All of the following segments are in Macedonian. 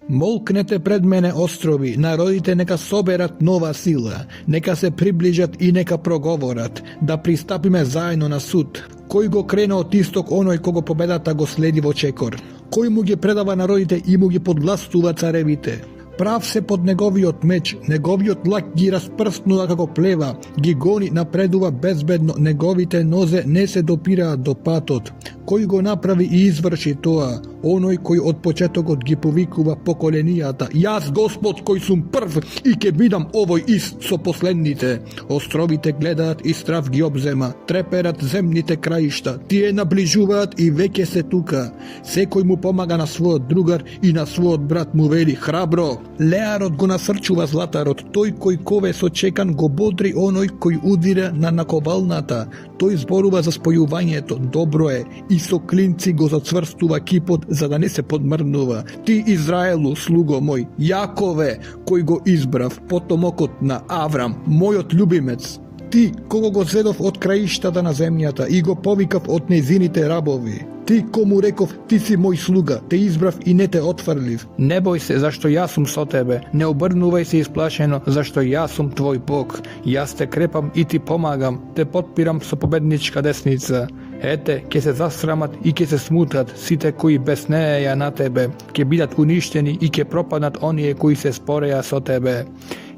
Molknete pred mene ostrovi, narodite neka soberat nova sila, neka se približat i neka progovorat, da pristapime zajedno na sud. Koji go krenuo od istok onoj kogo pobedata go sledi vo čekor. Koji mu ge predava narodite i mu ge podvlastuva carevite. Prav se pod negoviot meč, negoviot lak gi rasprstnula kako pleva, gi goni napreduva bezbedno, negovite noze ne se dopira do patot. Koji go napravi i izvrši toa, onoj koji od početog gi povikuva pokolenijata. Jas gospod koji sum prv i ke bidam ovoj ist so poslednite. Ostrovite gledat i strav gi obzema, treperat zemnite krajišta, tije nabližuvat i veke se tuka. Se koji mu pomaga na svoj drugar i na svoj brat mu veli hrabro. Learod go nasrčuva zlatarod, toj koji kove so čekan go bodri onoj koji udire na nakovalnata. Toj zboruva za spojuvanjeto, dobro je, i so klinci go zacvrstuva kipot, za da ne se podmrnuva. Ti Izraelu, slugo moj, Jakove, koji go izbrav, potomokot na Avram, moj od ljubimec. Ti, kogo go zvedov od krajištata na zemljata i go povikav od nezinite rabovi. Ti komu rekov, ti si moj sluga, te izbrav i ne te otvrliv. Ne boj se, zašto ja sum so tebe, ne obrnuvaj se isplašeno, zašto ja sum tvoj Bog. Ja te krepam i ti pomagam, te potpiram so pobednička desnica. Ete, ke se zasramat i ke se smutat, site koji besneja na tebe, ke bidat uništeni i ke propadat onije koji se sporeja so tebe.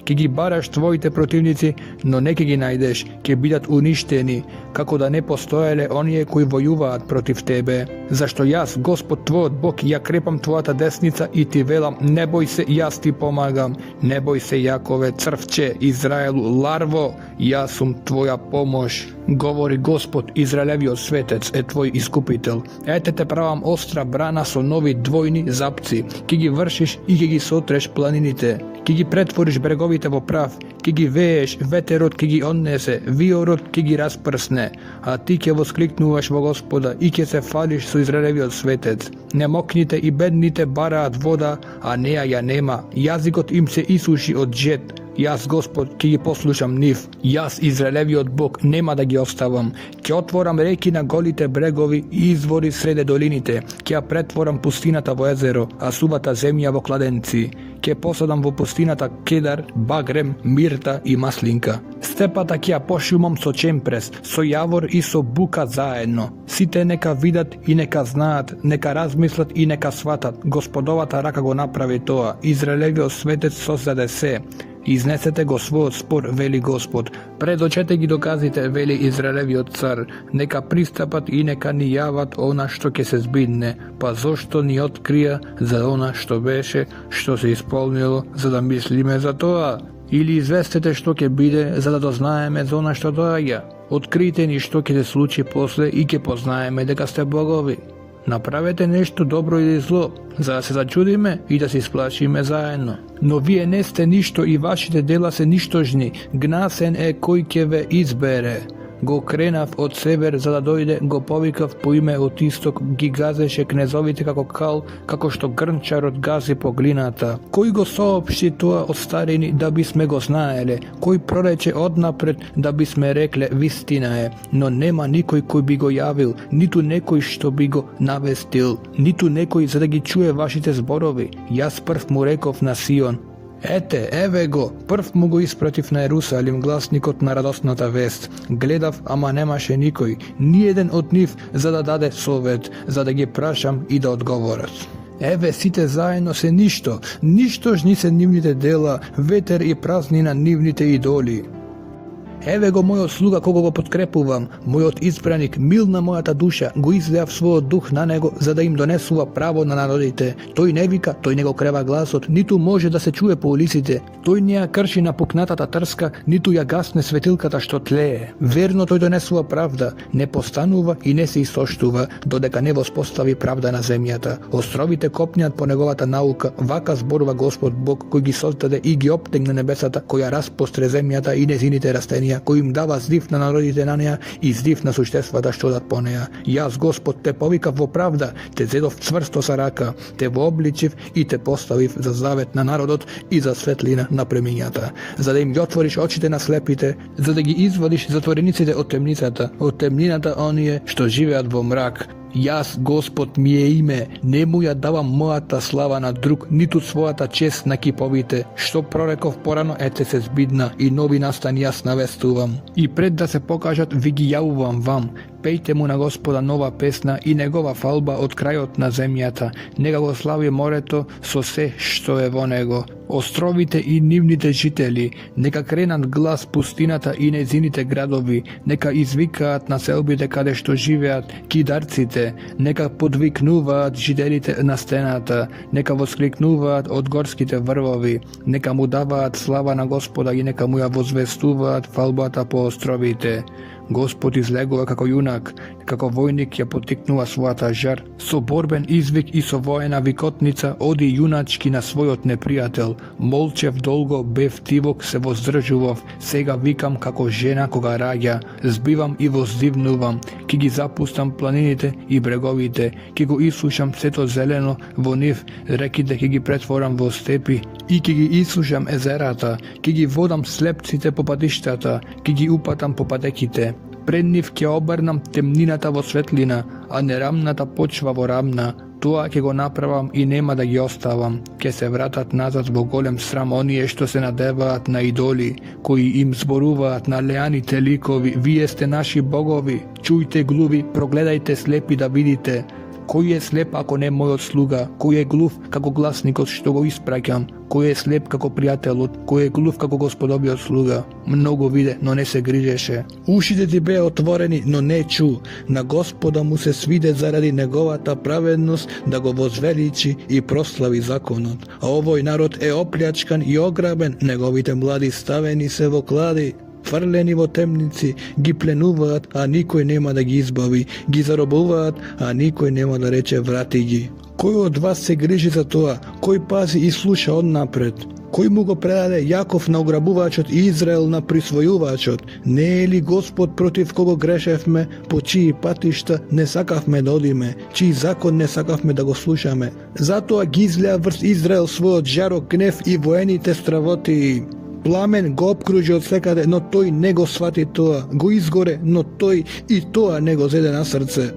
Ke gi baraš tvojite protivnici, no neke gi najdeš, ke bidat uništeni, kako da ne postojele onije koji vojuvat protiv tebe. Zašto jas, gospod tvoj Bog, ja krepam tvojata desnica i ti velam, ne boj se, jas ti pomagam. Ne boj se, Jakove, crvče, Izraelu, larvo, ja sum tvoja pomoć. Govori Gospod, Izraelevio svetec, tvoj iskupitelj. Ete te pravam ostra brana so novi dvojni zapci, ki gi vršiš i ki gi sotreš planinite, ki gi pretvoriš bregovite vo prav, ki gi veješ veterot ki gi odnese, viorot ki gi rasprsne, a ti ke voskliknuvaš vo Gospoda i ke se fališ su Izraelevio svetec. Ne moknite i bednite baraat voda, a neja ja nema, jazigot im se isuši od žet. Jas, Gospod, ki gi poslušam niv, jas Izraelevio Bog, nema da gi ostavam. Ke otvoram reki na golite bregovi i izvori srede dolinite, ke ja pretvoram pustinata vo jezero, a suvata zemlja vo kladenci. Ke posadam vo pustinata kedar, bagrem, mirta i maslinka. Stepata ke ja pošumam so čempres, so javor i so buka zajedno. Site neka vidat i neka znat, neka razmislat i neka svatat. Gospodovata raka go napravi toa, Izraelevio svetec so zade se. Iznesete go svoj spor, veli Gospod. Pred očete gi dokazite, veli Izraelevio car. Neka pristapat i neka ni javat ona što ke se zbidne, pa zašto ni otkrija za ona što beše, što se ispolnilo, za da mislime za toa. Ili izvestite što ke bide, za da doznajeme za ona što doja. Otkrijte ni što ke se sluči posle i ke poznajeme deka ste bogovi. Napravite nešto dobro ili zlo, za da se začudime i da se isplačime zajedno. No vije neste ništo i vašite dela se ništožni, gnasen koji ke ve izbere. Go krenav od sever, za da dojde, go povikav po ime od istok, gi gazeše knezovite kako kal, kako što grnčar odgazi po glinata. Koji go soopšti toa od starini, da bisme go znajele, koji proreče odnapred, da bisme rekle, vistina je, no nema nikoj koji bi go javil, nitu nekoj što bi go navestil, nitu nekoj za da gi čuje vašite zborovi. Jas prv mu rekov na Sion, ete, eve go, prv mu go isprativ na Jerusalim glasnikot na radosната vest. Gledav, ama nemaše nikoj, nijedan od njih za da dade sovet, za da gi prašam i da odgovorat. Eve, site zajedno se ništo žni se nivnite dela, veter i praznina nivnite idoli. Eve go moj sluga kogo go potkrepuvam, moj od izbranik, milna moja ta duša, go izljav svoj duh na nego, za da im donesuva pravo na narodite. Toj ne vika, toj nego kreva glasot, nitu može da se čuje po ulicite. Toj nija krši napuknata ta trska, nitu ja gasne svetilkata što tleje. Verno toj donesuva pravda, ne postanuva i ne se isoštuva, dodeka ne pospostavi pravda na zemljata. Ostrovite kopnjat po negovata nauka, vaka zborova Gospod Bog, koji gi sozdade i gi optegne nebesata, koja raspostre zemljata i nezinite rastenija, koji im dava zdivna narodite na neja i zdivna suštestva da što dat po neja. Jas, Gospod, te povikav vo pravda, te zedov cvrsto sa raka, te vo obličiv i te postaviv za zavet na narodot i za svetlina na preminjata. Za da im gi otvoriš očite na slepite, za da gi izvadiš zatvorenicite od temninata onije što živeat vo mrak, Јас, Господ, ми е име, нему ја давам мојата слава на друг, ниту својата чест на киповите, што прореков порано ете се збидна и нови настан јас навестувам. И пред да се покажат ви ги јавувам вам, пејте му на Господа нова песна и негова фалба од крајот на земјата, нека го слави морето со се што е во него. Островите и нивните жители, нека кренат глас пустината и незините градови, нека извикаат населбите каде што живеат кидарците, нека подвикнуваат жителите на стената, нека воскликнуваат од горските врвови, нека му даваат слава на Господа и нека му ја возвестуваат фалбата по островите. Господ излегува како јунак, како војник ја потикнува својата жар. Со борбен извик и со воена викотница оди јуначки на својот непријател. Молчев долго, бев тивок, се воздржував, сега викам како жена кога раѓа, збивам и воздивнувам, ки ги запустам планините и бреговите, ки го исушам сето зелено во нив, реките ки ги претворам во степи, и ки ги исушам езерата, ки ги водам слепците по патиштата, ки ги упатам по патеките. Пред нив ќе обрнам темнината во светлина, а нерамната почва во рамна. Тоа ќе го направам и нема да ги оставам. Ќе се вратат назад во голем срам оние што се надеваат на идоли, кои им зборуваат на леаните ликови, вие сте наши богови. Чујте глуви, прогледајте слепи да видите. Кој е слеп ако не мојот слуга? Кој е глув како гласникот што го испраќам? Кој е слеп како пријателот? Кој е глув како господовиот слуга? Многу виде, но не се грижеше. Ушите ти беа отворени, но не чу. На Господа му се свиде заради неговата праведност да го возвеличи и прослави законот. А овој народ е оплячкан и ограбен, неговите млади ставени се во клади. Фрлени во темници, ги пленуваат, а никој нема да ги избави, ги заробуваат, а никој нема да рече врати ги. Кој од вас се грижи за тоа? Кој пази и слуша однапред? Кој му го предаде Јаков на ограбувачот и Израел на присвојувачот? Не е ли Господ против кого грешевме, по чии патишта не сакавме да одиме, чии закон не сакавме да го слушаме? Затоа ги излеа врз Израел својот жарок гнев и воените стравоти. Пламен го обкружи од секаде, но тој не го свати тоа. Го изгоре, но тој и тоа не го зеде на срце.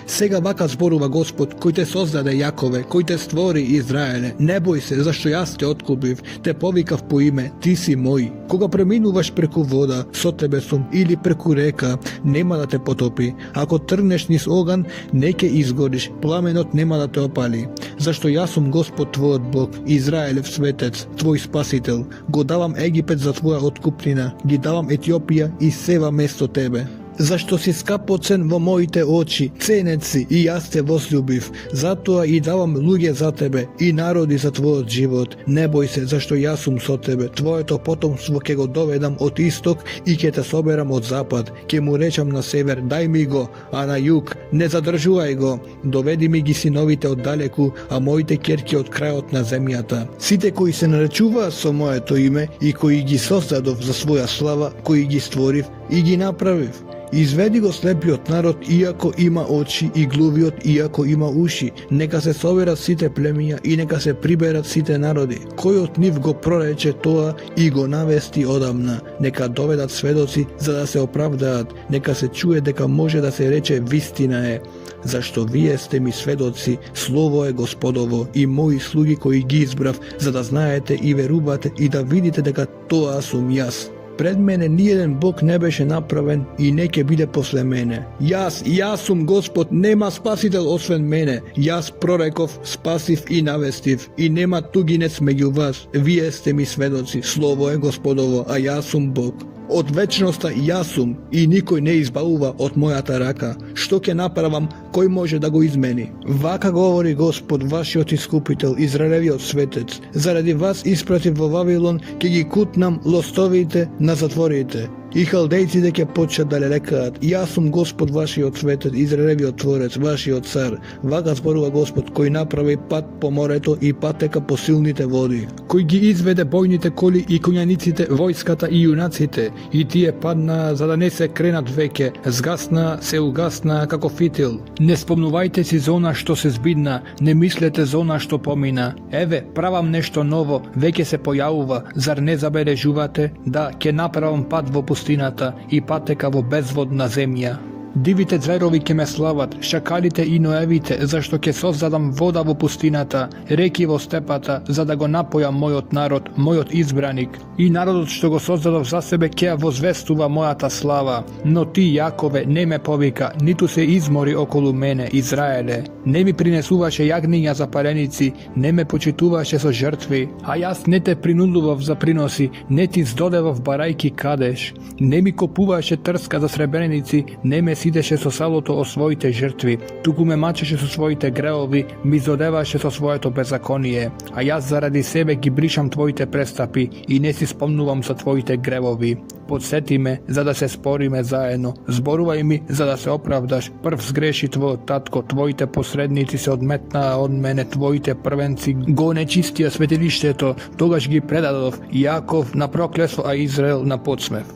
Сега вака зборува Господ, кој те создаде Јакове, кој те створи Израеле. Не бој се, зашто јас те откупив, те повикав по име, ти си мој. Кога преминуваш преку вода, со тебе сум, или преку река, нема да те потопи. Ако тргнеш низ оган, не ќе изгориш, пламенот нема да те опали. Зашто јас сум Господ твојот Бог, Израелев светец, твој спасител. Го давам Египет за твоја откупнина, ги давам Етиопија и сева место тебе. Зашто си скапоцен во моите очи, ценет си и јас те возлюбив. Затоа и давам луѓе за тебе и народи за твојот живот. Не бој се, зашто јас сум со тебе. Твоето потомство ќе го доведам од исток и ќе те соберам од запад. Ќе му речам на север, дај ми го, а на југ, не задржувај го. Доведи ми ги синовите од далеку, а моите ќерки од крајот на земјата. Сите кои се наречуваат со моето име и кои ги создадов за своја слава, кои ги створив и ги направив. Изведи го слепиот народ, иако има очи, и глувиот, иако има уши. Нека се соберат сите племиња и нека се приберат сите народи. Кој од нив го прорече тоа и го навести одамна. Нека доведат сведоци за да се оправдаат. Нека се чуе дека може да се рече вистина е. Зашто вие сте ми сведоци, слово е Господово и мои слуги кои ги избрав, за да знаете и верувате и да видите дека тоа сум јас. Пред мене ниеден Бог не беше направен и не ќе биде после мене. Јас сум Господ, нема спасител освен мене. Јас прореков, спасив и навестив, и нема тугинец меѓу вас. Вие сте ми сведоци, слово е Господово, а јас сум Бог. Од вечноста јас сум и никој не избавува од мојата рака. Што ќе направам, кој може да го измени? Вака говори Господ, вашиот искупител, Израелевиот светец. Заради вас испратив во Вавилон, ќе ги кутнам лостовите на затворите. И халдејците ќе почнат да лелекаат. Јас сум Господ вашиот светец, Израелевиот творец, вашиот цар. Вака зборува Господ, кој направи пат по морето и патека по силните води. Кој ги изведе бојните коли и коњаниците, војската и јунаците, и тие паднаа за да не се кренат веќе, згасна, се угасна како фитил. Не спомнувајте си за она што се збидна, не мислете за она што помина. Еве, правам нешто ново, веќе се појавува, зар не забележувате? Да, ќе направам пат во пустината и патека во безводна земја. Дивите зверови ќе ме слават, шакалите и ноевите, зашто ќе создадам вода во пустината, реки во степата, за да го напојам мојот народ, мојот избраник. И народот што го создадов за себе ќе ја возвестува мојата слава. Но ти, Јакове, не ме повика, ниту се измори околу мене, Израеле. Не ми принесуваше јагниња за пареници, не ме почитуваше со жртви, а јас не те принудував за приноси, не ти здодевав барајки кадеш. Не ми копуваше трска за сребреници, не ме сидеше со салото о своите жртви, туку ме мачеше со своите греови, ми зодеваше со своето беззаконие, а јас заради себе ги бришам твоите престапи и не си спомнувам за твоите гревови. Подсети ме, за да се спориме заедно, зборувај ми, за да се оправдаш, прв сгреши твојот татко, твоите посредници се одметнаа од мене, твоите првенци го нечистија светилиштето, тогаш ги предадов, Јаков на проклетство, а Израел на подсмев.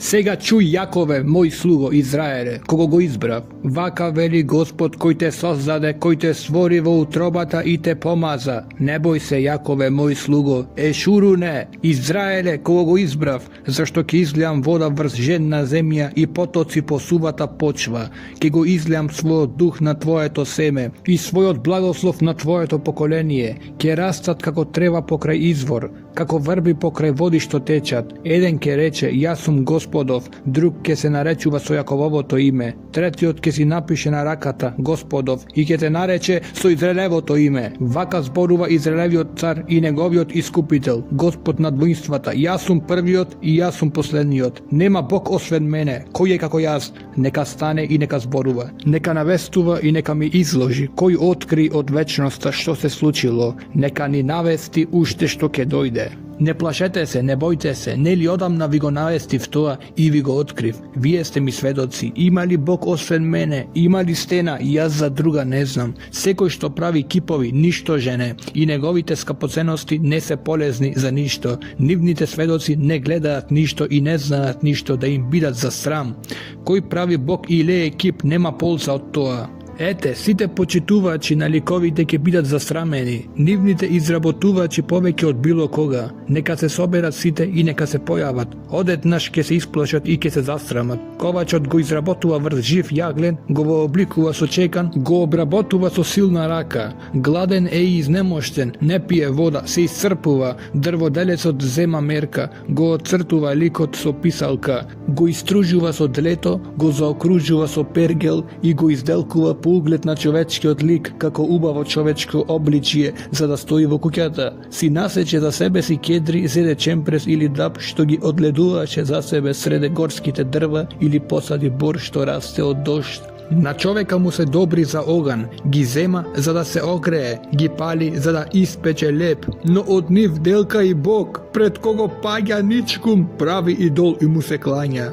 Сега чуј, Јакове, мој слуго Израеле, кого го избрав. Вака вели Господ, кој те создаде, кој те створи во утробата и те помаза. Не бој се, Јакове, мој слуго, Ешуруне, Израеле, кого го избрав, зашто ќе излијам вода врз жедна земја и потоци по сувата почва. Ќе го излијам својот дух на твоето семе и својот благослов на твоето поколение. Ќе растат како трева покрај извор, како врби покрај води што течат. Еден ќе рече, јас сум Господов, друг ќе се наречува со Јакововото име, третиот ќе си напише на раката Господов и ќе те нарече со Израелевото име. Вака зборува Израелевиот цар и неговиот искупител, Господ над воинствата. Јас сум првиот и јас сум последниот. Нема Бог освен мене, кој е како јас. Нека стане и нека зборува, нека навестува и нека ми изложи, кој откри од вечноста што се случило, нека ни навести уште што ќе дојде. Не плашете се, не бојте се, нели одамна ви го навестив тоа и ви го открив. Вие сте ми сведоци, има ли Бог освен мене, има ли стена, јас за друга не знам. Секој што прави кипови, ништо жене, и неговите скапоценности не се полезни за ништо. Нивните сведоци не гледаат ништо и не знаат ништо, да им бидат за срам. Кој прави Бог и лее кип, нема полза од тоа. Ете, сите почитувачи на ликовите ќе бидат засрамени, нивните изработувачи повеќе од било кога. Нека се соберат сите и нека се појават. Одеднаш ќе се исплашат и ќе се засрамат. Ковачот го изработува врз жив јаглен, го вообликува со чекан, го обработува со силна рака. Гладен е и изнемоштен, не пие вода, се исцрпува. Дрводелецот зема мерка, го отцртува ликот со писалка, го истружува со длето, го заокружува со пергел и го изделкува по углед на човечкиот лик како убаво човечко обличие за да стои во куќата. Си насече за себе си кедри, зеде чемпрес или даб што ги одледуваше за себе среде горските дрва или посади бор што расте од дожд. На човека му се добри за оган, ги зема за да се огрее, ги пали за да испече леп, но од нив делка и Бог, пред кого паѓа ничкум, прави идол и му се клања.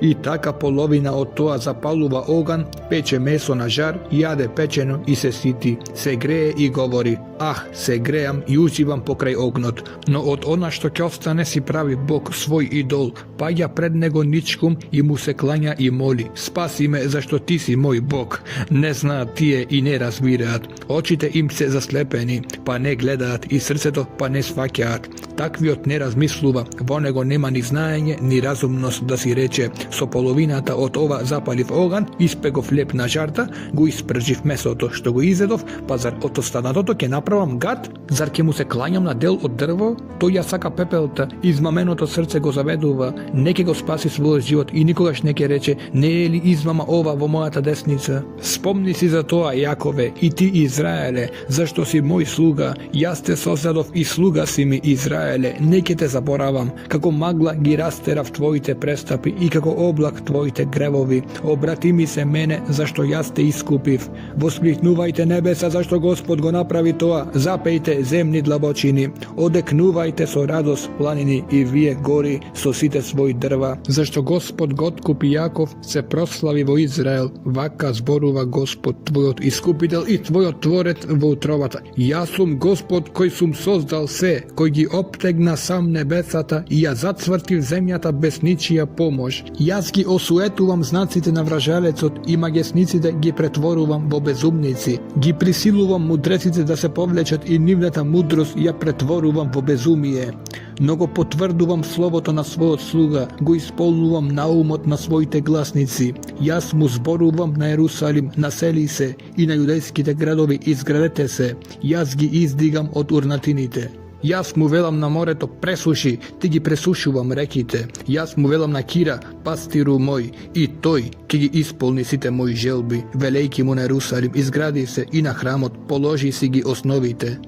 И така половина од тоа запалува оган, пече месо на жар, јаде печено и се сити, се грее и говори, ах, се греам и уживам покрај огнот, но од она што ќе остане си прави Бог свој идол, паѓа пред него ничкум и му се клања и моли, спаси ме зашто ти си мој Бог. Не знаат тие и не разбираат, очите им се заслепени, па не гледаат и срцето па не сваќаат. Таквиот не размислува, во него нема ни знаење, ни разумност да си рече, со половината од ова запалив оган, испегов леп на жарта, го испржив месото што го изедов, па зар од останатото ќе направам гад? Зар ќе му се клањам на дел од дрво? Тој ја сака пепелта, измаменото срце го заведува, не ќе го спаси својот живот и никогаш не ќе рече, не е ли измама ова во мојата десница? Спомни си за тоа, Јакове, и ти Израеле, зашто си мој слуга, јас те создадов и слуга си ми Израеле, не ќе те заборавам, како магла ги растерав твоите престапи и како облак твоите гревови. Обрати ми се мене, зашто јас те искупив. Воскликнувајте небеса, зашто Господ го направи тоа, запејте земни длабочини, одекнувајте со радост планини и вие гори со сите своји дрва, зашто Господ го откупи Јаков, се прослави во Израел. Вака зборува Господ, твојот искупител и твојот творец во утробата. Јас сум Господ кој сум создал се, кој ги оптегна сам небесата и ја зацвртив земјата без ничија помош. Јас ги осуетувам знаците на вражалецот и магесниците ги претворувам во безумници. Ги присилувам мудреците да се повлечат и нивната мудрост ја претворувам во безумие. Но го потврдувам словото на својот слуга, го исполнувам наумот на своите гласници. Јас му зборувам на Ерусалим, насели се, и на јудејските градови изградете се. Јас ги издигам од урнатините. Јас му велам на морето, пресуши, ти ги пресушувам реките. Јас му велам на Кира, пастиру мој, и тој ќе ги исполни сите мои желби. Велејки му на Ерусалим, изгради се, и на храмот, положи си ги основите.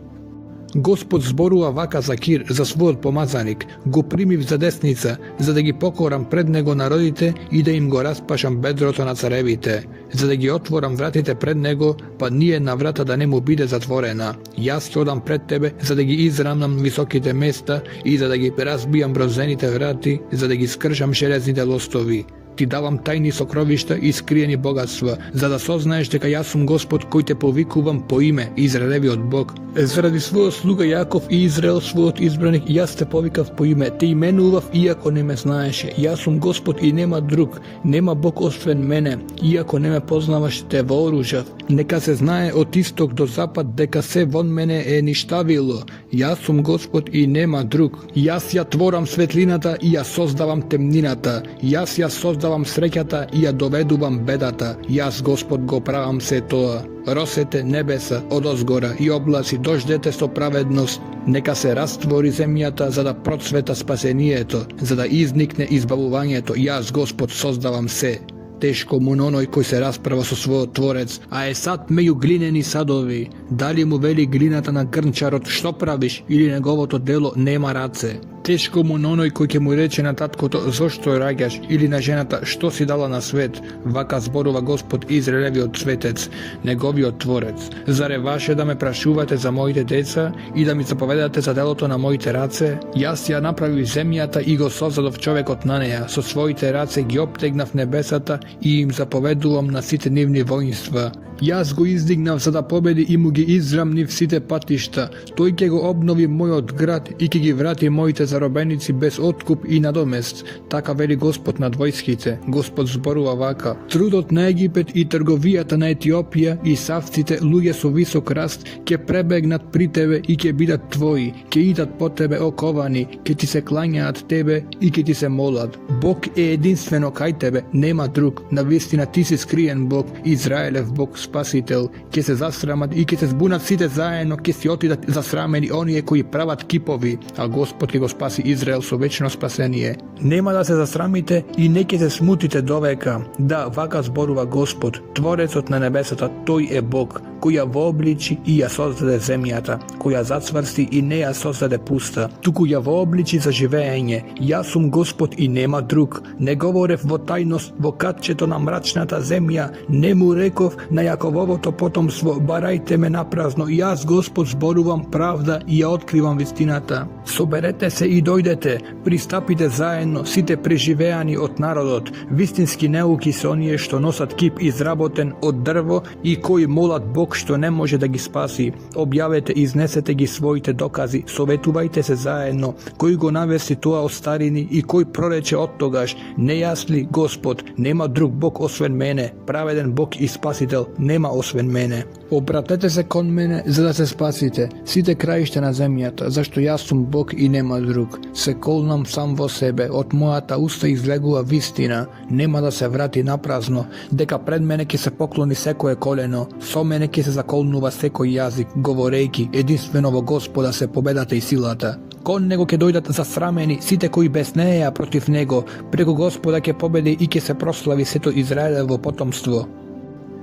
Господ зборува вака за Кир, за својот помазаник, го примив за десница, за да ги покорам пред него народите и да им го распашам бедрото на царевите, за да ги отворам вратите пред него, па ниедна врата да не му биде затворена. Јас ќе одам пред тебе, за да ги израмнам високите места и за да ги разбијам брозените врати, за да ги скршам железните лостови. Ти давам тајни сокровишта и скриени богатства, за да сознаеш дека јас сум Господ кој те повикувам по име, Израелевиот Бог. Заради својот слуга Јаков и Израел, својот избраник, јас те повикав по име, те именував иако не ме знаеше. Јас сум Господ и нема друг, нема Бог освен мене, иако не ме познаваш, те вооружав. Нека се знае од исток до запад дека се вон мене е ништавило. Јас сум Господ и нема друг. Јас ја творам светлината и ја создавам темнината. Јас ја создавам среќата и ја доведувам бедата. Јас Господ го правам се тоа. Росете небеса одозгора и облаци дождете со праведност. Нека се раствори земјата за да процвета спасението, за да изникне избавувањето. Јас Господ создавам се. Тешко му на оној кој се расправа со својот творец, а е сад меѓу глинени садови. Дали му вели глината на грнчарот, што правиш, или неговото дело нема раце? Тешко му на оној кој ќе му рече на таткото, зошто раѓаш, или на жената, што си дала на свет? Вака зборува Господ Израелевиот светец, неговиот творец. Заре ваше да ме прашувате за моите деца и да ми заповедате за делото на моите раце? Јас ја направив земјата и го создадов човекот на неја, со своите раце ги обтегнав небесата и им заповедувам на сите нивни воинства. Јас го издигнав за да победи и му ги израмнив сите патишта. Тој ќе го обнови мојот град и ќе ги врати моите заробеници без откуп и надомест. Така вели Господ над војските. Господ зборува вака: трудот на Египет и трговијата на Етиопија и савците, луѓе со висок раст, ќе пребегнат при тебе и ќе бидат твои, ќе идат по тебе оковани, ќе ти се клањаат тебе и ќе ти се молат. Бог е единствено кај тебе, нема друг. Навистина ти си скриен Бог, Израелев Бог, Спасител. Ќе се засрамат и ќе се збунат сите заедно, ќе си отидат засрамени оние кои прават кипови, а Господ ќе го спаси Израел со вечно спасение. Нема да се засрамите и не ќе се смутите довека. Да, вака зборува Господ, Творецот на небесата, тој е Бог, кој ја вообличи и ја создаде земјата, кој ја зацврсти и не ја создаде пуста, туку ја вообличи за живеење. Јас сум Господ и нема друг. Не говорев во тајност во катчето на мрачната земја, не му реков на Јакововото потомство, барајте ме напразно. Јас Господ зборувам правда и ја откривам вистината. Соберете се и дојдете, пристапите заедно, сите преживеани од народот. Вистински неуки се оние што носат кип изработен од дрво и кои молат Бог што не може да ги спаси. Објавете, изнесете ги своите докази, советувајте се заедно. Кој го навеси тоа од старини и кој прорече од тогаш? Не јас ли Господ? Нема друг Бог освен мене, праведен Бог и Спасител нема освен мене. Обратете се кон мене за да се спасите, сите краишта на земјата, зашто јас сум Бог и нема друг. Се колнам сам во себе, од мојата уста излегува вистина, нема да се врати напразно, дека пред мене ќе се поклони секое колено, со мене ќе се заколнува секој јазик, говорејки единствено во Господа се победата и силата. Кон него ќе дојдат засрамени сите кои беснееа против него, преку Господа ќе победи и ќе се прослави сето Израелево потомство.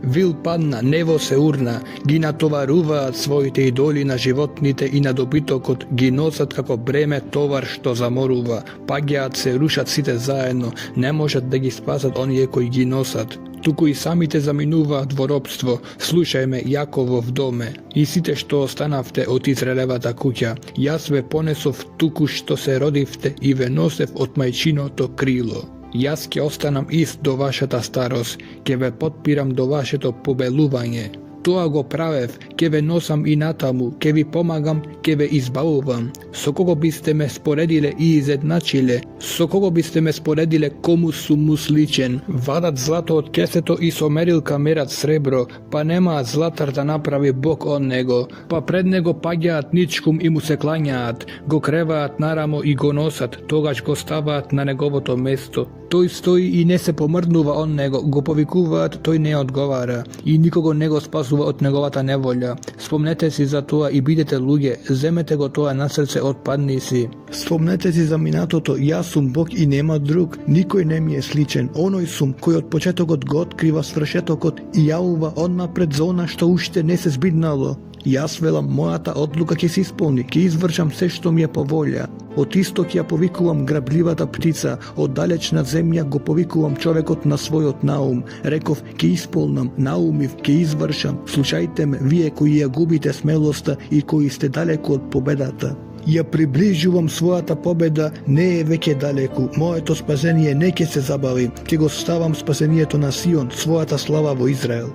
Вил падна, нево се урна, ги натоваруваат своите идоли на животните и на добитокот, ги носат како бреме товар што заморува, паѓаат се, рушат сите заедно, не можат да ги спасат оние кои ги носат. Туку и самите заминуваат во робство, слушај ме, Јаковов доме, и сите што останавте од Израелевата куќа, јас ве понесов туку што се родивте и ве носев од мајчиното крило. Јас ќе останам ист до вашата старост, ќе ве подпирам до вашето побелување. Тоа го правев, ќе ве носам и натаму, ќе ви помагам, ќе ве избавувам. Со кого бисте ме споредиле и изедначиле? Со кого бисте ме споредиле кому сум му сличен? Вадат злато од кесето и со мерилка мерат сребро, па немаат златар да направи Бог он него. Па пред него паѓаат ничкум и му се клањаат, го креваат нарамо и го носат, тогаш го ставаат на неговото место. Тој стои и не се помрднува он него, го повикуваат, тој не одговара и никого не го спасува од неговата неволја. Спомнете си за тоа и бидете луѓе, земете го тоа на срце, отпадни си. Спомнете си за минатото, јас сум Бог и нема друг, никој не ми е сличен, оној сум кој од почетокот го открива свршетокот и јавува однапред за она што уште не се збиднало. Јас велам, мојата одлука ќе се исполни, ќе извршам се што ми е по волја. Од исток ја повикувам грабливата птица, од далечна земја го повикувам човекот на својот наум. Реков, ќе исполнам, наумив, ќе извршам. Слушајте ме, вие кои ја губите смелоста и кои сте далеку од победата. Ја приближувам својата победа, не е веќе далеку. Моето спасение не ќе се забави. Ќе го ставам спасението на Сион, својата слава во Израел.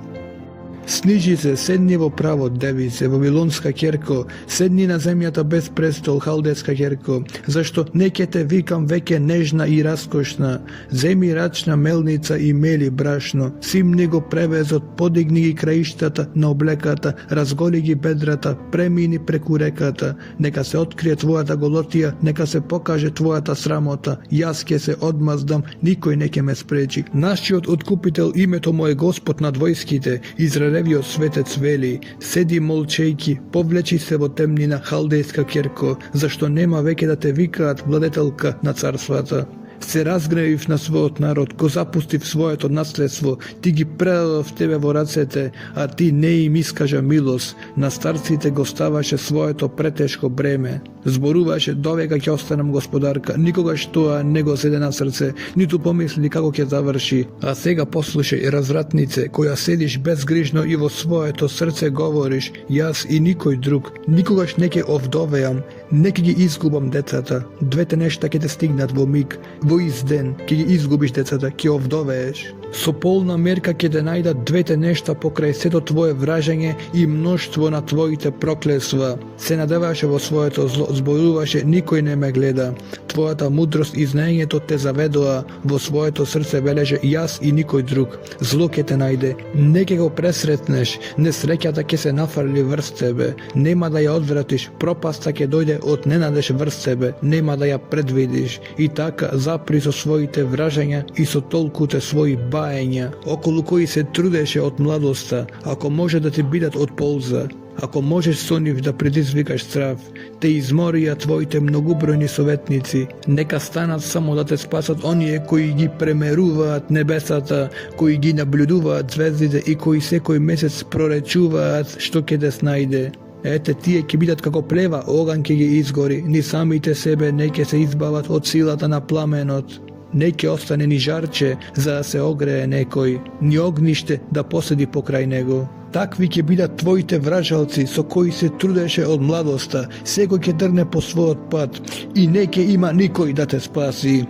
Снижи се, седни во право, девице, вавилонска ќерко, седни на земјата без престол, халдеска ќерко, зашто не ќе те викам веќе нежна и раскошна. Земи рачна мелница и мели брашно, симни го превезот, подигни ги краиштата на облеката, разголи ги бедрата, премини преку реката, нека се открие твојата голотија, нека се покаже твојата срамота, јас ќе се одмаздам, никој не ќе ме спречи. Нашиот откупител името му е Господ над војските, Израелевиот светец вели, седи молчејки, повлечи се во темнина халдејска ќерко, зашто нема веќе да те викаат владетелка на царствата. Се разгневив на својот народ, го запустив своето наследство, ти ги предадов тебе во рацете, а ти не им искажа милост, на старците го ставаше своето претешко бреме. Зборуваше, довека ќе останам господарка, никогаш тоа не го седе на срце, ниту помисли како ќе заврши. А сега послушај, развратнице, која седиш безгрижно и во своето срце говориш, јас и никој друг, никогаш не ќе овдовеам, не ќе ги изгубам децата, двете нешта ќе те стигнат во миг, во ист ден ќе ги изгубиш децата, ќе овдовееш. Со полна мерка ќе те најдат двете нешта покрај сето твое вражање и мноштво на твоите проклетства. Се надеваше во своето зло, зборуваше, никој не ме гледа. Твојата мудрост и знаењето те заведоа, во своето срце велеше, јас и никој друг. Зло ќе те најде, не ќе го пресретнеш, несреќата ќе се нафрли врз тебе, нема да ја одвратиш, пропаста ќе дојде од ненадеж врз тебе, нема да ја предвидиш. И така запри со своите вражања и со толкуте своји баења, околу кои се трудеше од младоста, ако може да ти бидат од полза. Ако можеш со нив да предизвикаш страв, те изморија твоите многубројни советници, нека станат само да те спасат оние кои ги премеруваат небесата, кои ги наблюдуваат звездите и кои секој месец проречуваат што ќе те снајде. Ете, тие ќе бидат како плева, оган ќе ги изгори, ни самите себе не ќе се избават од силата на пламенот. Не ќе остане ни жарче за да се огрее некој, ни огниште да поседи покрај него. Такви ќе бидат твоите вражалци со кои се трудеше од младоста, секој ќе трне по својот пат и не ќе има никој да те спаси.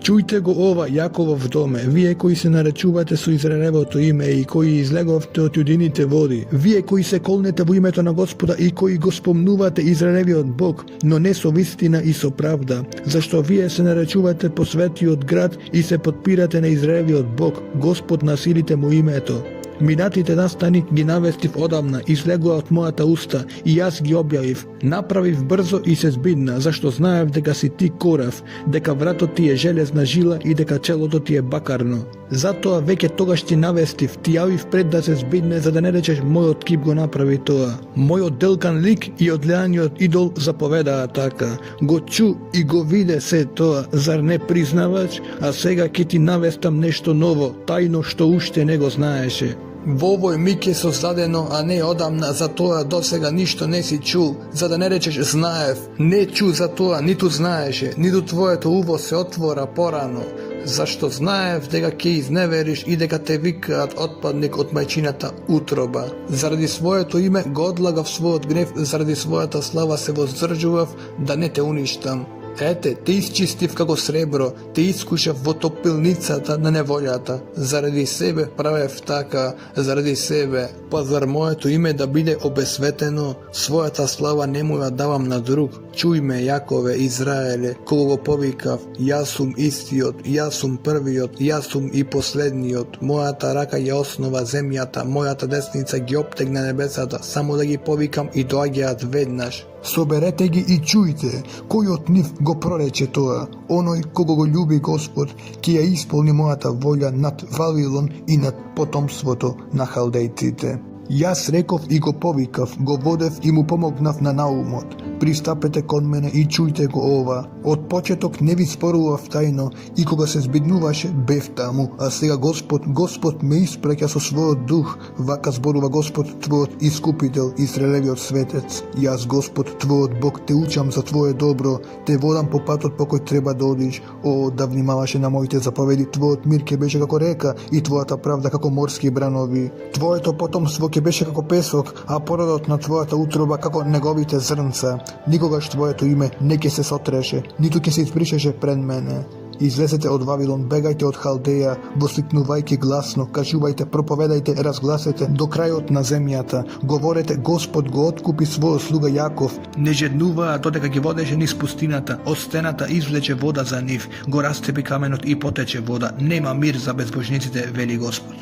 Чујте го ова, Јаковов доме, вие кои се наречувате со Израелевото име и кои излеговте од јудините води, вие кои се колнете во името на Господа и кои го спомнувате Израелевиот Бог, но не со вистина и со правда, зашто вие се наречувате по светиот град и се подпирате на Израелевиот Бог, Господ на силите му името. Минатите настани ги навестив одамна, излегува од мојата уста и јас ги објавив. Направив брзо и се збидна, зашто знаев дека си ти корав, дека вратот ти е железна жила и дека челото ти е бакарно. Затоа веќе тогаш ти навестив, ти јавив пред да се збидне, за да не речеш мојот кип го направи тоа. Мојот делкан лик и одлеаниот идол заповедаа така. Го чу и го виде се тоа, зар не признаваш? А сега ќе ти навестам нешто ново, тајно што уште не го знаеше. Во овој миг е создадено, а не одамна, за тоа досега ништо не си чул, за да не речеш знаев, не чу за тоа, ниту знаеше, ниту твоето уво се отвора порано, зашто знаев дека ќе изневериш и дека те викаат отпадник од мајчината утроба. Заради своето име го одлагав својот гнев, заради својата слава се воздржував да не те уништам. Ете, те изчистив како сребро, те искушав во топилницата на неволјата. Заради себе правев така, заради себе. Па зар моето име да биде обесветено, својата слава не му ја давам на друг. Чуј ме, Јакове, Израеле, кога го повикав, јас сум истиот, јас сум првиот, јас сум и последниот. Мојата рака ја основа земјата, мојата десница ги оптегна небесата, само да ги повикам и доаѓаат веднаш. Соберете ги и чујте, кој од нив го прорече тоа, оној кого го љуби Господ, ќе ја исполни мојата волја над Вавилон и над потомството на халдејците. Јас реков и го повикав, го водев и му помогнав на наумот. Пристапете кон мене и чујте го ова. Од почеток не ви спорував тајно и кога се збиднуваше, бев таму, а сега Господ ме испраќа со својот дух, вака зборува Господ твојот искупител, Израелевиот светец. Јас Господ твојот Бог те учам за твое добро, те водам по патот по кој треба да одиш. О, да внимаваше на моите заповеди, твојот мир ќе беше како река и твојата правда како морски бранови. Твоето потомство ќе беше како песок, а породот на твојата утроба како неговите зрнца. Никогаш твоето име не ќе се сотреше, ниту ќе се избришеше пред мене. Излезете од Вавилон, бегајте од Халдеја, восликнувајќи гласно, кажувајте, проповедајте, разгласете до крајот на земјата. Говорете, Господ го откупи својот слуга Јаков. Не жеднуваа додека ги водеше низ пустината, од стената извлече вода за нив, го растепи каменот и потече вода. Нема мир за безбожниците, вели Господ.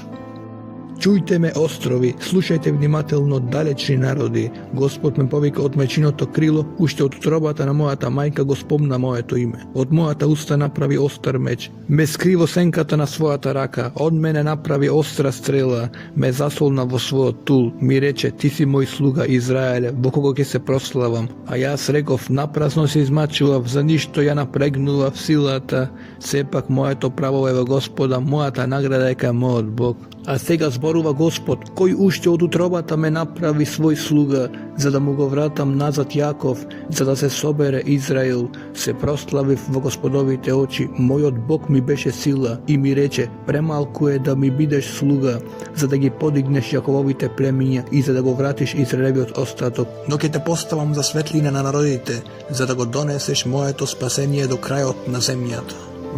Чујте ме, острови, слушајте внимателно, далечни народи. Господ ме повика од мечиното крило, уште од утробата на мојата мајка го спомна моето име. Од мојата уста направи остар меч. Ме скри во сенката на својата рака, од мене направи остра стрела, ме засолна во својот тул. Ми рече, ти си мој слуга Израеле, во кого ќе се прославам. А јас реков, напразно се измачував, за ништо ја напрегнував силата. Сепак моето право е во Господа, мојата награда е кај мојот Бог. А сега зборува Господ, кој уште од утробата ме направи свој слуга, за да му го вратам назад Јаков, за да се собере Израил. Се прославив во Господовите очи, мојот Бог ми беше сила и ми рече, премалку е да ми бидеш слуга, за да ги подигнеш Јакововите племиња и за да го вратиш Израелевиот остаток. Но ќе те поставам за светлина на народите, за да го донесеш моето спасение до крајот на земјата.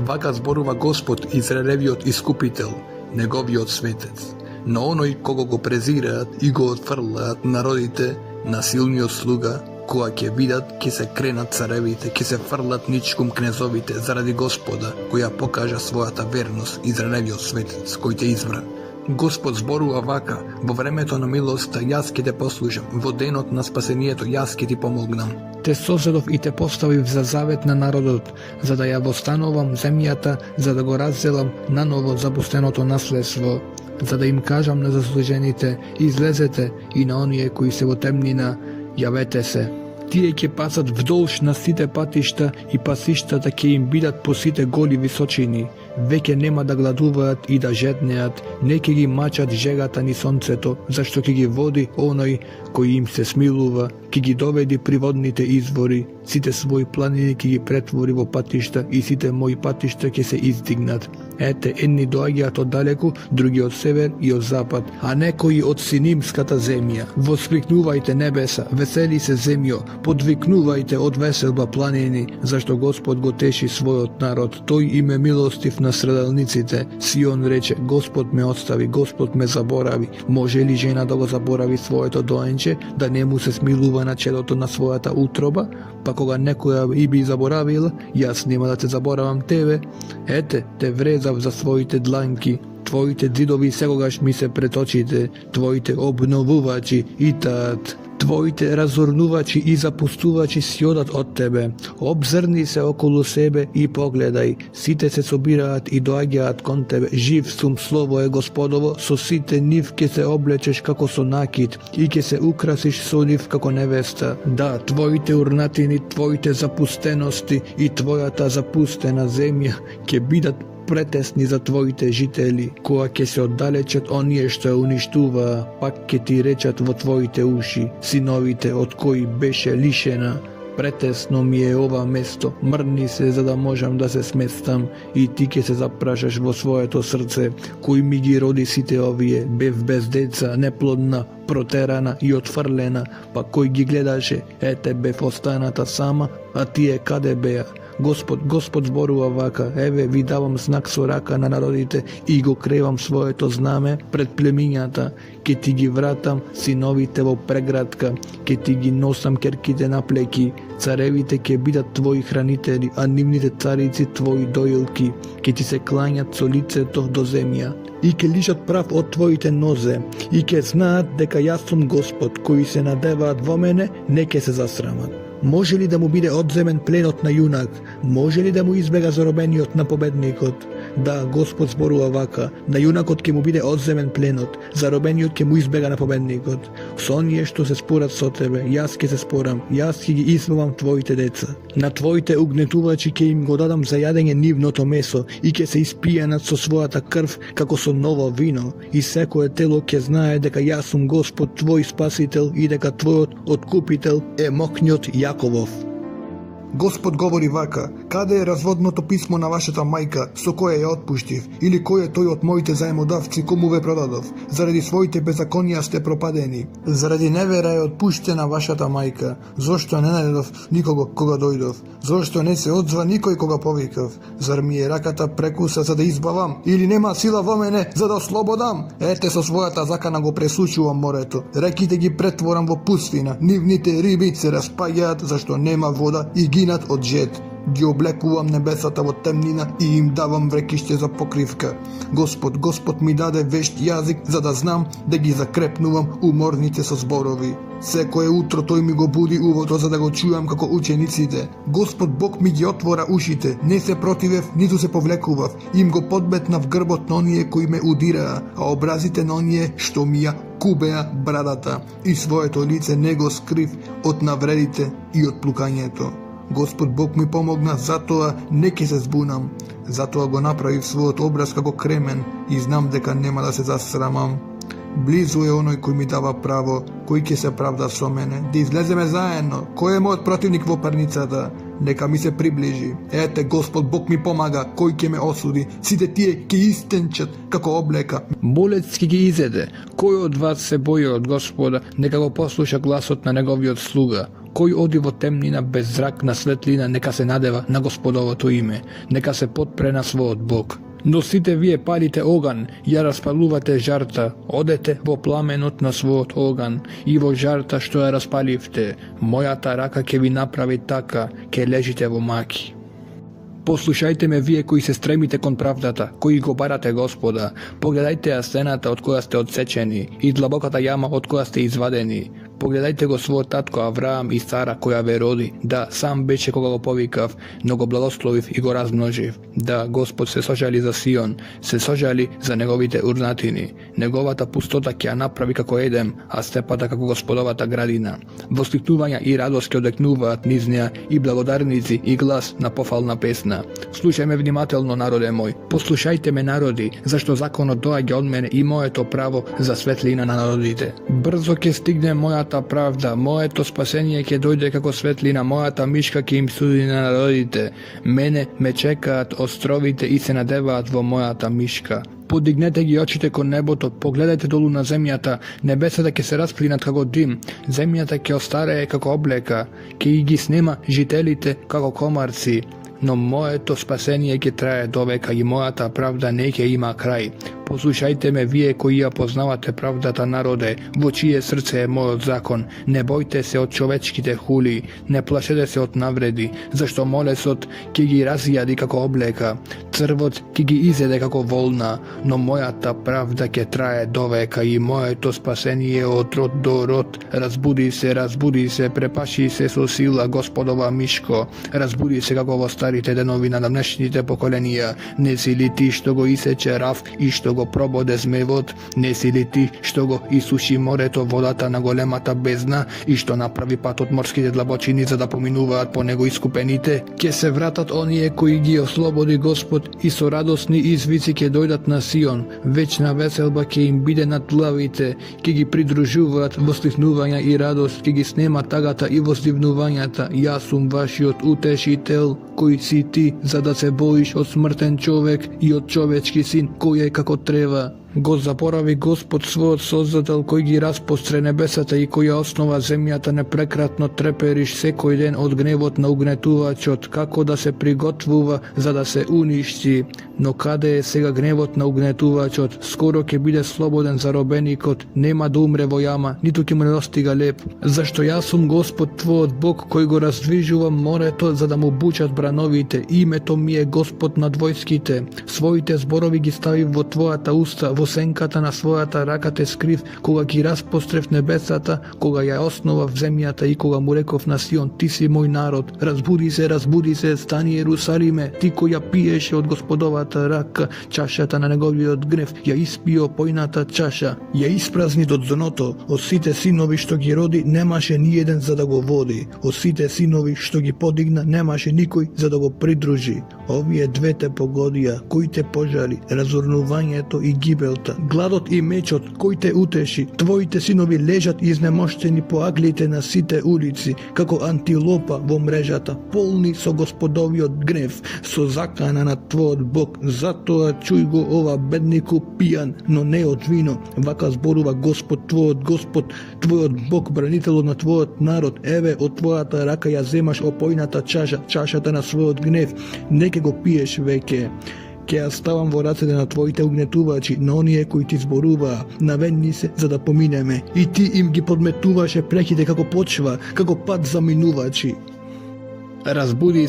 Вака зборува Господ, Израелевиот искупител, неговиот светец. Но оној кого го презираат и го отфрлаат народите, на силниот слуга, кога ќе видат, ќе се кренат царевите, ќе се фрлат ничкум кнезовите заради Господа, која покажа својата верност, Израелевиот светец, кој те избра. Господ зборува вака, во времето на милоста јас ќе те послужам, во денот на спасението јас ќе ти помогнам. Те созедов и те поставив за завет на народот, за да ја востановам земјата, за да го разделам наново запустеното наследство, за да им кажам на заслужените, излезете, и на оние кои се во темнина, јавете се. Тие ќе пасат вдолж на сите патишта и пасиштата ќе им бидат по сите голи височини. Веќе нема да гладуваат и да жеднеат, не ќе ги мачат жегата ни сонцето, зашто ќе ги води оној кој им се смилува, ќе ги доведи при водните извори, сите своји планини ќе ги претвори во патишта и сите мои патишта ќе се издигнат. Ете, едни доаѓаат од далеку, други од север и од запад, а некои од синимската земја. Воскликнувајте небеса, весели се земјо, подвикнувајте од веселба планини, зашто Господ го теши својот народ, тој им е милостив на страдалниците. Сион рече, Господ ме остави, Господ ме заборави. Може ли жена да го заборави своето доенче, да не му се смилува на челото на својата утроба? Па кога некоја и би заборавила, јас нема да те заборавам тебе. Ете, те врезав за своите дланки, твоите зидови секогаш ми се пред очите, твоите обновувачи и таат. Твоите разорнувачи и запустувачи си одат од тебе. Обзрни се околу себе и погледај. Сите се собираат и доаѓаат кон тебе. Жив сум, слово е Господово, со сите нив ќе се облечеш како со накид и ќе се украсиш со нив како невеста. Да, твоите урнатини, твоите запустености и твојата запустена земја ќе бидат претесни за твоите жители, кога ќе се оддалечат оние што ја уништуваа, пак ќе ти речат во твоите уши, синовите од кои беше лишена. Претесно ми е ова место, мрни се за да можам да се сместам и ти ќе се запрашаш во своето срце, кој ми ги роди сите овие, бев без деца, неплодна, протерана и отфрлена, па кој ги гледаше, ете бев останата сама, а тие каде беа? Господ зборува вака, еве ви давам знак со рака на народите и го кревам своето знаме пред племињата, ке ти ги вратам синовите во преградка, ке ти ги носам керките на плеки, царевите ке бидат твои хранители, а нивните царици твои доилки, ке ти се клањат со лицето до земја и ке лишат прав од твоите нозе, и ке знаат дека јас сум Господ, кои се надеваат во мене, не ке се засрамат. Може ли да му биде одземен пленот на јунак? Може ли да му избега заробениот на победникот? Да, Господ зборува вака, на јунакот ќе му биде одземен пленот, заробениот ќе му избега на победникот. Со оние што се спорат со тебе, јас ќе се спорам, јас ќе ги избавам твоите деца. На твоите угнетувачи ќе им го дадам за јадење нивното месо и ќе се испијанат со својата крв како со ново вино, и секое тело ќе знае дека јас сум Господ твој спасител и дека твојот откупител е мокњот Јаковов. Господ говори вака, каде е разводното писмо на вашата мајка, со кое ја отпуштив, или кој е тој од моите заемодавци кому ве продадов? Заради своите беззаконија сте пропадени. Заради невера е отпуштена вашата мајка. Зошто не најдов никого кога дојдов? Зошто не се одзва никој кога повикав? Зар ми е раката прекуса за да избавам? Или нема сила во мене за да ослободам? Ете со својата закана го пресучувам морето. Реките ги претворам во пустина. Нивните риби се распаѓаат зашто нема вода и гинат од жет. Ги облекувам небесата во темнина и им давам врекиште за покривка. Господ ми даде вешт јазик за да знам да ги закрепнувам уморните со зборови. Секое утро тој ми го буди увото за да го чујам како учениците. Господ Бог ми ги отвора ушите, не се противев, ниту се повлекував. Им го подметнав грбот на оние кои ме удираа, а образите на оние што ми ја кубеа брадата, и своето лице не го скрив од навредите и од плукањето. Господ Бог ми помогна, затоа не ќе се збунам. Затоа го направив својот образ како кремен и знам дека нема да се засрамам. Близу е оној кој ми дава право, кој ќе се правда со мене. Да излеземе заедно. Кој е мојот противник во парницата? Нека ми се приближи. Ете, Господ Бог ми помага, кој ќе ме осуди. Сите тие ќе истенчат како облека. Болец ќе ги изеде. Кој од вас се бои од Господа, нека го послуша гласот на неговиот слуга. Кој оди во темнина без зрак на светлина, нека се надева на Господовото име, нека се подпре на својот Бог. Но сите вие палите оган, ја распалувате жарта, одете во пламенот на својот оган и во жарта што ја распаливте, мојата рака ќе ви направи така, ќе лежите во маки. Послушајте ме вие кои се стремите кон правдата, кои го барате Господа, погледајте ја стената од која сте одсечени и длабоката јама од која сте извадени. Погледајте го својот татко Авраам и Сара која ве роди. Да, сам беше кога го повикав, но го благословив и го размножив. Да, Господ се сожали за Сион, се сожали за неговите урнатини. Неговата пустота ќе ја направи како Едем, а степата како Господовата градина. Воскликнувања и радост ќе одекнуваат низ неа и благодарници и глас на пофална песна. Слушај ме внимателно, народе мој. Послушајте ме, народи, зашто законот доаѓа од мене и моето право за светлина на народите. Брзо ќе стигне мојата правда, моето спасение ќе дојде како светлина, мојата мишка ќе им суди на народите. Мене ме чекаат островите и се надеваат во мојата мишка. Подигнете ги очите кон небото, погледајте долу на земјата, небесата ќе се расплинат како дим, земјата ќе остарее како облека, ќе ги снема жителите како комарци. Но моето спасение ќе трае довека и мојата правда не ќе има крај. Послушајте ме вие кои ја познавате правдата, народе, во чие срце е мојот закон. Не бојте се од човечките хули, не плашете се од навреди, зашто молесот ќе ги разјади како облека, црвот ќе ги изеде како волна, но мојата правда ќе трае довека и моето спасение од род до род. Разбуди се, препаши се со сила, Господова мишко, разбуди се како во старите денови на днешните поколенија. Не си ли ти што го исече рав и што го прободе змевот? Не си ли ти што го исуши морето, водата на големата бездна и што направи пат од морските длабочини за да поминуваат по него искупените? Ке се вратат оние кои ги ослободи Господ и со радосни извици ке дојдат на Сион. Вечна веселба ке им биде над главите, ке ги придружуваат воскликнувања и радост, ке ги снема тагата и воздивнувањата. Јас сум вашиот утешител, кој си ти, за да се боиш од смртен човек и од човечки син, кој е како трева. го заборави Господ својот Создател кој ги распостре небесата и кој ја основа земјата, непрекратно трепериш секој ден од гневот на угнетувачот, како да се приготвува за да се уништи. Но каде е сега гневот на угнетувачот? Скоро ќе биде слободен заробеникот, нема да умре во јама, ниту ќе му не достига леп. Зашто јас сум Господ твојот Бог кој го раздвижувам морето за да му бучат брановите. Името ми е Господ над војските. Своите зборови ги ставив во твојата уста, во сенката на својата рака те скрив, кога ги распострев небесата, кога ја основав земјата и кога му реков на Сион, ти си мој народ. Разбуди се, стани Ерусалиме, ти кој ја пиеше од Господовата рака, чашата на неговиот гнев, ја испио појната чаша, ја испразни до дното. Од сите синови што ги роди, немаше ни еден за да го води. Од сите синови што ги подигна, немаше никој за да го придружи. Овие двете погодија, кој те пожали, разорнувањето и гибелта, гладот и мечот, кој те утеши. Твоите синови лежат изнемоштени по аглите на сите улици, како антилопа во мрежата, полни со Господовиот гнев, со закана на твојот Бог. Затоа чуј го ова беднику пијан, но не од вино. Вака зборува Господ твојот Бог, бранителот на твојот народ. Еве, од твојата рака ја земаш опојната чаша, чашата на својот гнев. Не ке го пиеш веќе. Ке ја ставам во рацете на твоите угнетувачи, на оние кои ти зборуваа, наведни се за да поминеме. И ти им ги подметуваше прехите како почва, како пат заминувачи. Разбуди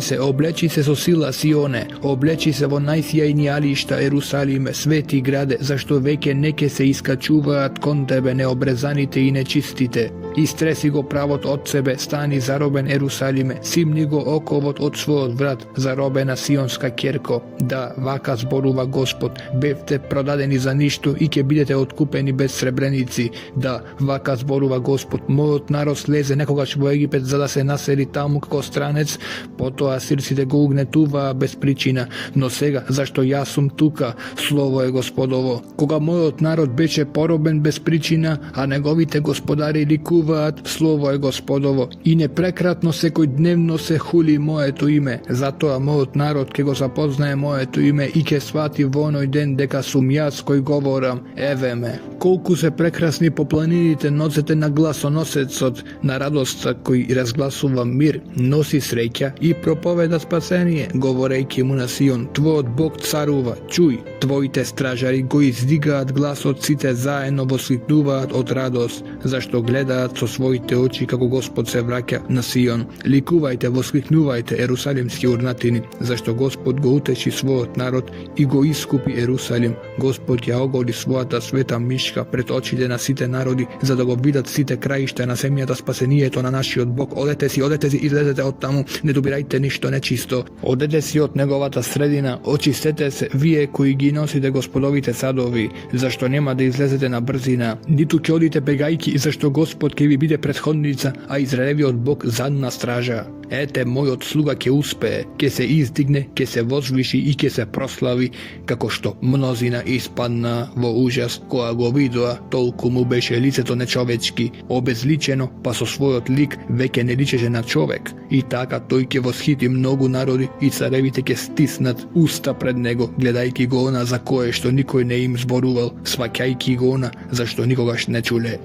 се, облечи се со сила Сионе, облечи се во најсјајни алишта Ерусалиме, свети граде, зашто веќе не ке се искачуваат кон тебе необрезаните и нечистите. Истреси го правот од себе, стани заробен Ерусалиме, симни го оковот од својот врат, заробена Сионска ќерко. Да, вака зборува Господ, бевте продадени за ништо и ќе бидете откупени без сребреници. Да, вака зборува Господ, мојот народ слезе некогаш во Египет за да се насели таму како странец, потоа асирците го угнетуваа без причина, но сега, зашто јас сум тука, слово е Господово. Кога мојот народ беше поробен без причина, а неговите господари ликуваат, слово е Господово. И непрекратно секој дневно се хули моето име, затоа мојот народ ќе го запознае моето име и ќе свати во оној ден дека сум јас кој говорам, еве ме. Колку се прекрасни по планините ноцете на гласоносецот, на радоста кој разгласува мир, носи среќа и проповеда спасение, говорејќи му на Сион, твојот Бог царува, чуј, твоите стражари го издигаат гласот, сите заедно воскликнуваат од радост, зашто гледаат со своите очи како Господ се враќа на Сион. Ликувајте, воскликнувајте, ерусалимски урнатини, зашто Господ го утеши својот народ и го искупи Ерусалим. Господ ја оголи својата света мишка пред очите на сите народи, за да го видат сите краишта на земјата спасението на нашиот Бог. Одете си, излезете од таму, не добирајте ништо нечисто. Одете си од неговата средина, очистете се, вие кои ги носите Господовите садови, зашто нема да излезете на брзина, ниту ќе одите бегајки, зашто Господ ќе ви биде претходница, а Израелевиот Бог задна стража. Ете, мојот слуга ќе успее, ќе се издигне, ќе се возвиши и ќе се прослави, како што мнозина испадна во ужас, кога го видоа, толку му беше лицето нечовечки, обезличено, па со својот лик веќе не личеше на човек. И така тој ќе восхити многу народи и царевите ќе стиснат уста пред него, гледајќи го она за кое што никој не им зборувал, сваќајќи го она за што никогаш не чуле.